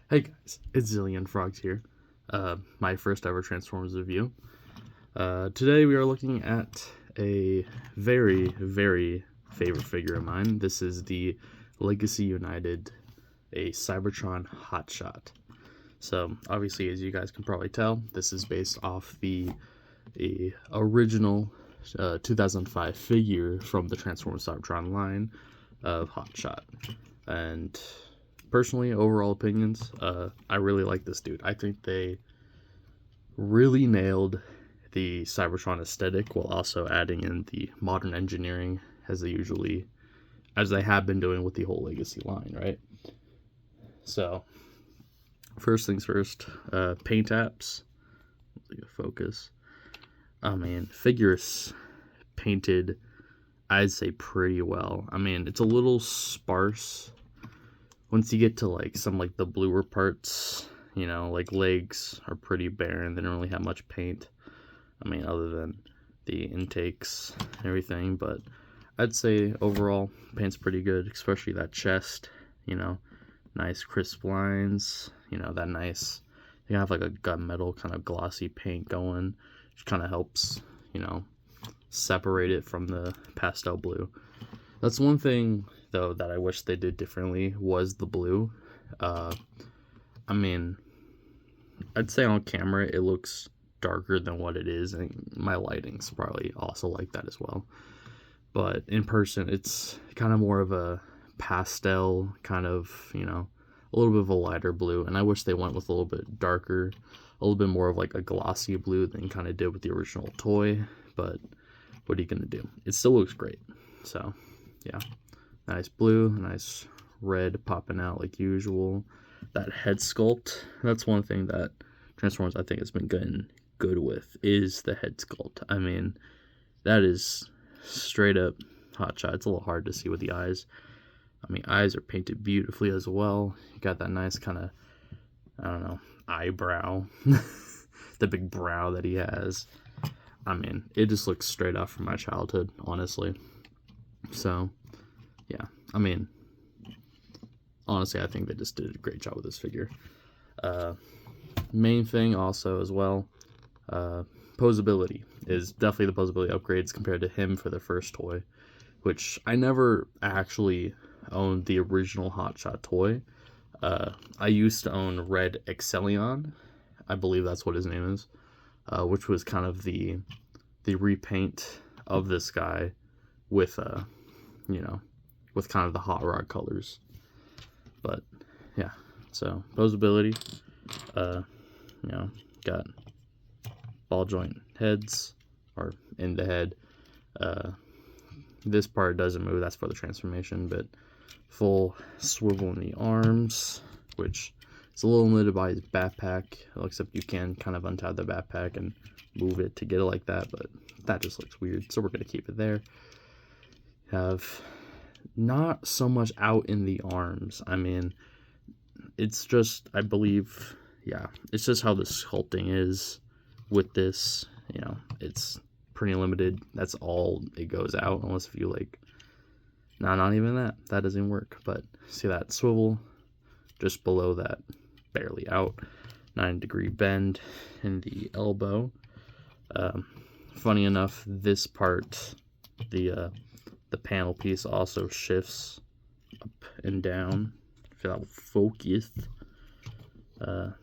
Hey guys, it's Zillion Frogs here. My first ever Transformers review. Today we are looking at a very, very favorite figure of mine. This is the Legacy United, a Cybertron Hotshot. So obviously, as you guys can probably tell, this is based off the original 2005 figure from the Transformers Cybertron line of Hotshot. And personally, overall opinions, I really like this dude. I think they really nailed the Cybertron aesthetic while also adding in the modern engineering as they have been doing with the whole Legacy line, right? So, first things first, paint apps. Focus. I mean, figures painted, I'd say pretty well. I mean, it's a little sparse once you get to like some like the bluer parts, like legs are pretty barren. They don't really have much paint. I mean, other than the intakes and everything, but I'd say overall paint's pretty good, especially that chest, nice crisp lines, that nice, you have like a gunmetal kind of glossy paint going, which kind of helps, separate it from the pastel blue. That's one thing though that I wish they did differently was the blue. I mean, I'd say on camera it looks darker than what it is, and my lighting's probably also like that as well. But in person, it's kind of more of a pastel kind of, a little bit of a lighter blue, and I wish they went with a little bit darker, a little bit more of like a glossy blue than kind of did with the original toy. But what are you gonna do? It still looks great. So yeah, nice blue, nice red popping out like usual. That head sculpt, that's one thing that Transformers I think has been getting good with, is the head sculpt. I mean, that is straight up Hotshot. It's a little hard to see with the eyes. I mean, eyes are painted beautifully as well. You got that nice kind of, I don't know, eyebrow. The big brow that he has. I mean, it just looks straight off from my childhood, honestly. So, yeah. I mean, honestly, I think they just did a great job with this figure. Main thing also as well, posability is definitely the posability upgrades compared to him for the first toy, which I never actually owned the original Hotshot toy. I used to own Red Excellion, I believe that's what his name is, which was kind of the repaint of this guy with with kind of the hot rod colors. But yeah, so posability, got ball joint heads, or in the head. This part doesn't move, that's for the transformation, but full swivel in the arms, which is a little limited by his backpack, except you can kind of untie the backpack and move it to get it like that, but that just looks weird, so we're going to keep it there. Have not so much out in the arms. I mean, it's just, I believe, yeah, it's just how the sculpting is with this. It's pretty limited. That's all it goes out, unless if you like, not even that doesn't even work. But see that swivel just below that, barely out, 9-degree bend in the elbow. Funny enough, this part, the panel piece also shifts up and down. If that will focus. But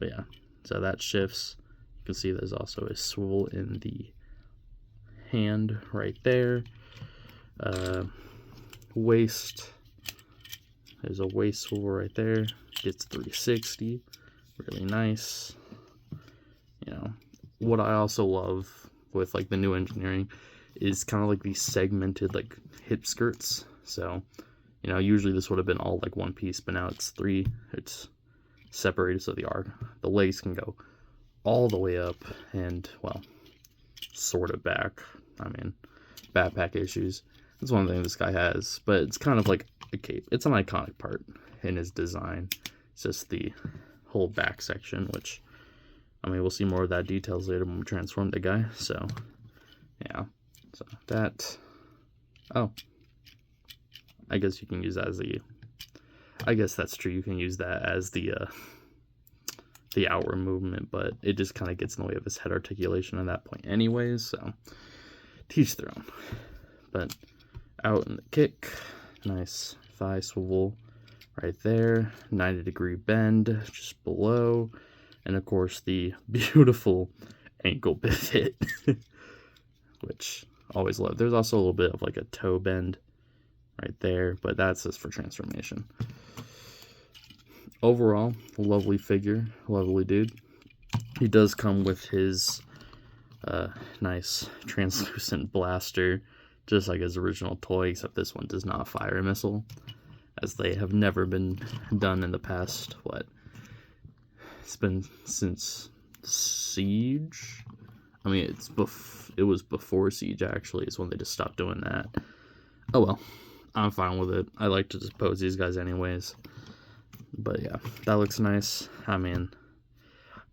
yeah, so that shifts. You can see there's also a swivel in the hand right there. Waist, there's a waist swivel right there. Gets 360, really nice. What I also love with like the new engineering is kind of like these segmented like hip skirts. So usually this would have been all like one piece, but now it's separated, so the legs can go all the way up and, well, sort of back. I mean, backpack issues, that's one thing this guy has, but it's kind of like a cape. It's an iconic part in his design. It's just the whole back section, which, I mean, we'll see more of that details later when we transform the guy. So yeah, so that, oh, I guess you can use that I guess that's true. You can use that as the outward movement, but it just kind of gets in the way of his head articulation at that point anyways, so teach their own. But out in the kick, nice thigh swivel right there, 90-degree bend just below, and of course the beautiful ankle pivot, which I always love. There's also a little bit of like a toe bend right there, but that's just for transformation. Overall, lovely figure, lovely dude. He does come with his nice translucent blaster, just like his original toy, except this one does not fire a missile, as they have never been done in the past. What? It's been since Siege? I mean, it was before Siege, actually, is when they just stopped doing that. Oh well, I'm fine with it. I like to just pose these guys anyways. But yeah, that looks nice. I mean,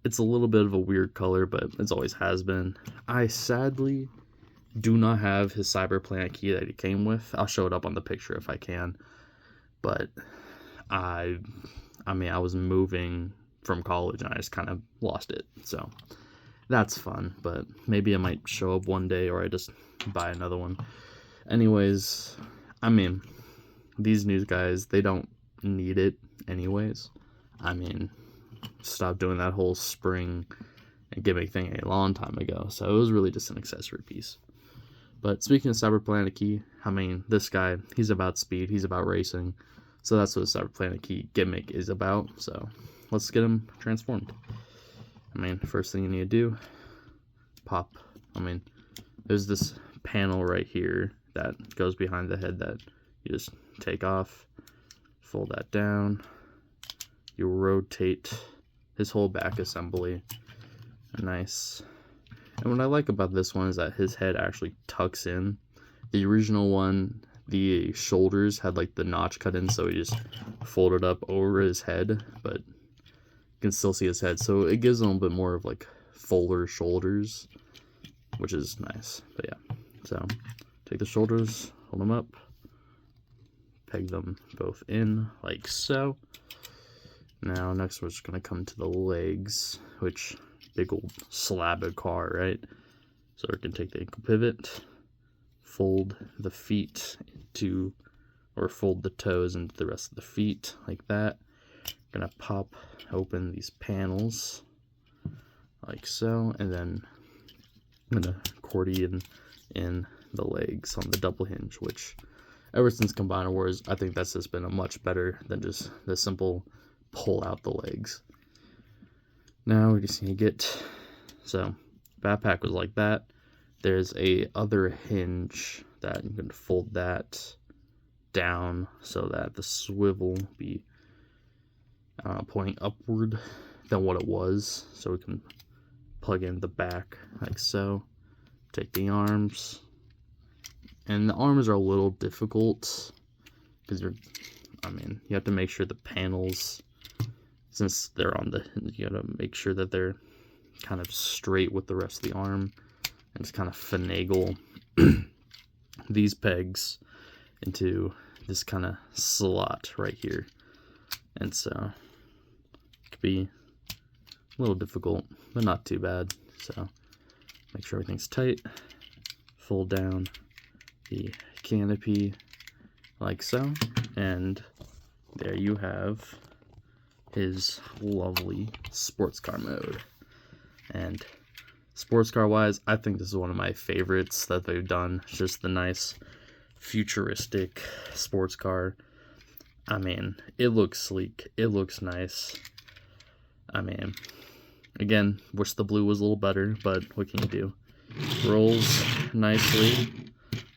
it's a little bit of a weird color, but it always has been. I sadly do not have his Cyberplanet key that he came with. I'll show it up on the picture if I can. But I mean, I was moving from college and I just kind of lost it. So that's fun, but maybe I might show up one day, or I just buy another one. Anyways, I mean, these new guys, they don't need it anyways. I mean, stopped doing that whole spring and gimmick thing a long time ago, so it was really just an accessory piece. But speaking of Cyberplanet Key, I mean, this guy, he's about speed, he's about racing, so that's what the Cyberplanet Key gimmick is about. So let's get him transformed. I mean, first thing you need to do, pop. I mean, there's this panel right here that goes behind the head that you just take off, fold that down, you rotate his whole back assembly. Nice. And what I like about this one is that his head actually tucks in. The original one, the shoulders had like the notch cut in, so he just folded up over his head, but you can still see his head, so it gives him a bit more of like fuller shoulders, which is nice. But yeah, so take the shoulders, hold them up, peg them both in like so. Now next we're just going to come to the legs, which big old slab of car, right? So we can take the ankle pivot, fold the feet into, or fold the toes into the rest of the feet like that. Gonna pop open these panels like so, and then I'm gonna accordion in the legs on the double hinge, which ever since Combiner Wars, I think that's just been a much better than just the simple pull out the legs. Now we just need to get, so backpack was like that. There's a other hinge that you can fold that down so that the swivel will be pointing upward than what it was, so we can plug in the back like so. Take the arms, and the arms are a little difficult because you have to make sure the panels, since they're on the, you gotta make sure that they're kind of straight with the rest of the arm, and just kind of finagle these pegs into this kind of slot right here. And so it could be a little difficult, but not too bad. So make sure everything's tight, fold down the canopy like so, and there you have his lovely sports car mode. And sports car wise, I think this is one of my favorites that they've done. It's just the nice futuristic sports car. I mean, it looks sleek, it looks nice. I mean, again, wish the blue was a little better, but what can you do? Rolls nicely.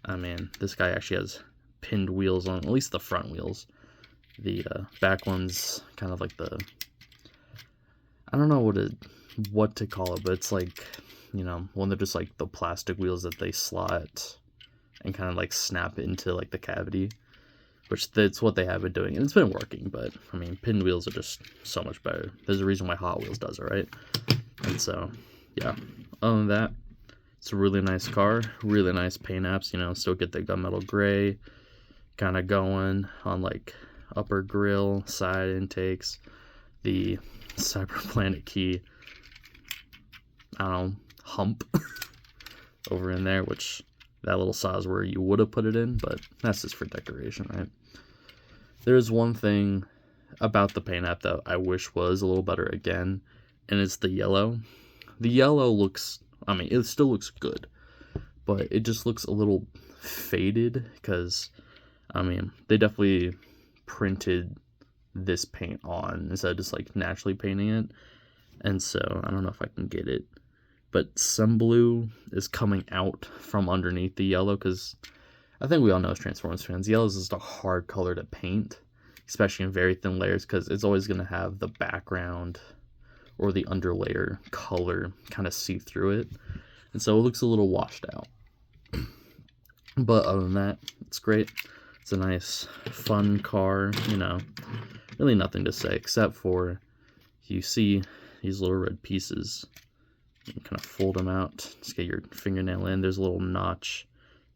I mean, this guy actually has pinned wheels on, at least the front wheels. The back one's kind of like the, I don't know what to call it, but it's like, you know, when they're just like the plastic wheels that they slot and kind of like snap into like the cavity, which that's what they have been doing, and it's been working. But I mean, pinned wheels are just so much better. There's a reason why Hot Wheels does it, right? And so yeah, other than that, it's a really nice car, really nice paint apps, you know, still get the gunmetal gray kind of going on like upper grill, side intakes, the Cyberplanet key, I don't know, hump over in there, which that little saw is where you would have put it in, but that's just for decoration, right? There's one thing about the paint app that I wish was a little better again, and it's the yellow. The yellow looks, I mean, it still looks good, but it just looks a little faded because, I mean, they definitely printed this paint on instead of just like naturally painting it. And so I don't know if I can get it, but some blue is coming out from underneath the yellow, because I think we all know as Transformers fans, yellow is just a hard color to paint, especially in very thin layers, because it's always going to have the background or the underlayer color kind of see through it, and so it looks a little washed out. But other than that, it's great. It's a nice, fun car, you know, really nothing to say, except for you see these little red pieces. You can kind of fold them out, just get your fingernail in. There's a little notch.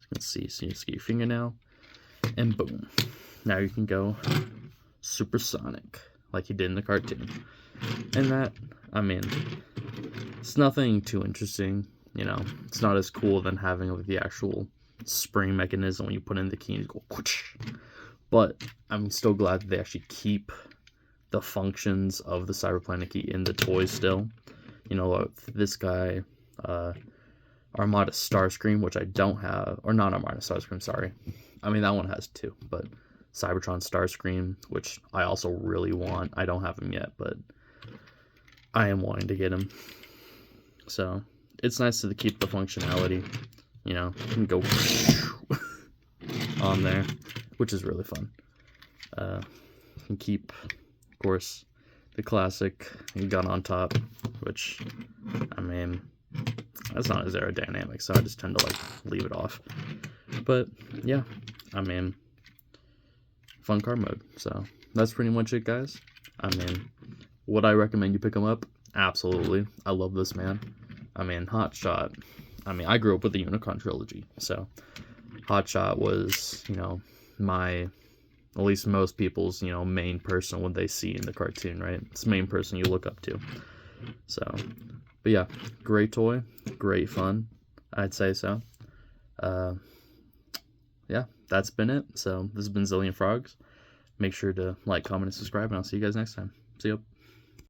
You can see, so you just get your fingernail, and boom. Now you can go supersonic, like you did in the cartoon. And that, I mean, it's nothing too interesting, you know. It's not as cool than having like the actual spring mechanism when you put in the key and you go whoosh. But I'm still glad that they actually keep the functions of the Cyberplanet key in the toy still. You know, this guy, Armada Starscream, which I don't have, or not Armada Starscream, sorry. I mean, that one has two, but Cybertron Starscream, which I also really want. I don't have him yet, but I am wanting to get him. So it's nice to keep the functionality, you know, you can go on there, which is really fun. You can keep, of course, the classic gun on top, which, I mean, that's not as aerodynamic, so I just tend to like leave it off. But yeah, I mean, fun car mode. So that's pretty much it, guys. I mean, would I recommend you pick them up? Absolutely. I love this man. I mean, Hotshot. I mean, I grew up with the Unicron trilogy, so Hotshot was, you know, at least most people's, you know, main person when they see in the cartoon, right? It's the main person you look up to. So, but yeah, great toy, great fun, I'd say so. Yeah, that's been it. So this has been Zillion Frogs. Make sure to like, comment, and subscribe, and I'll see you guys next time. See ya.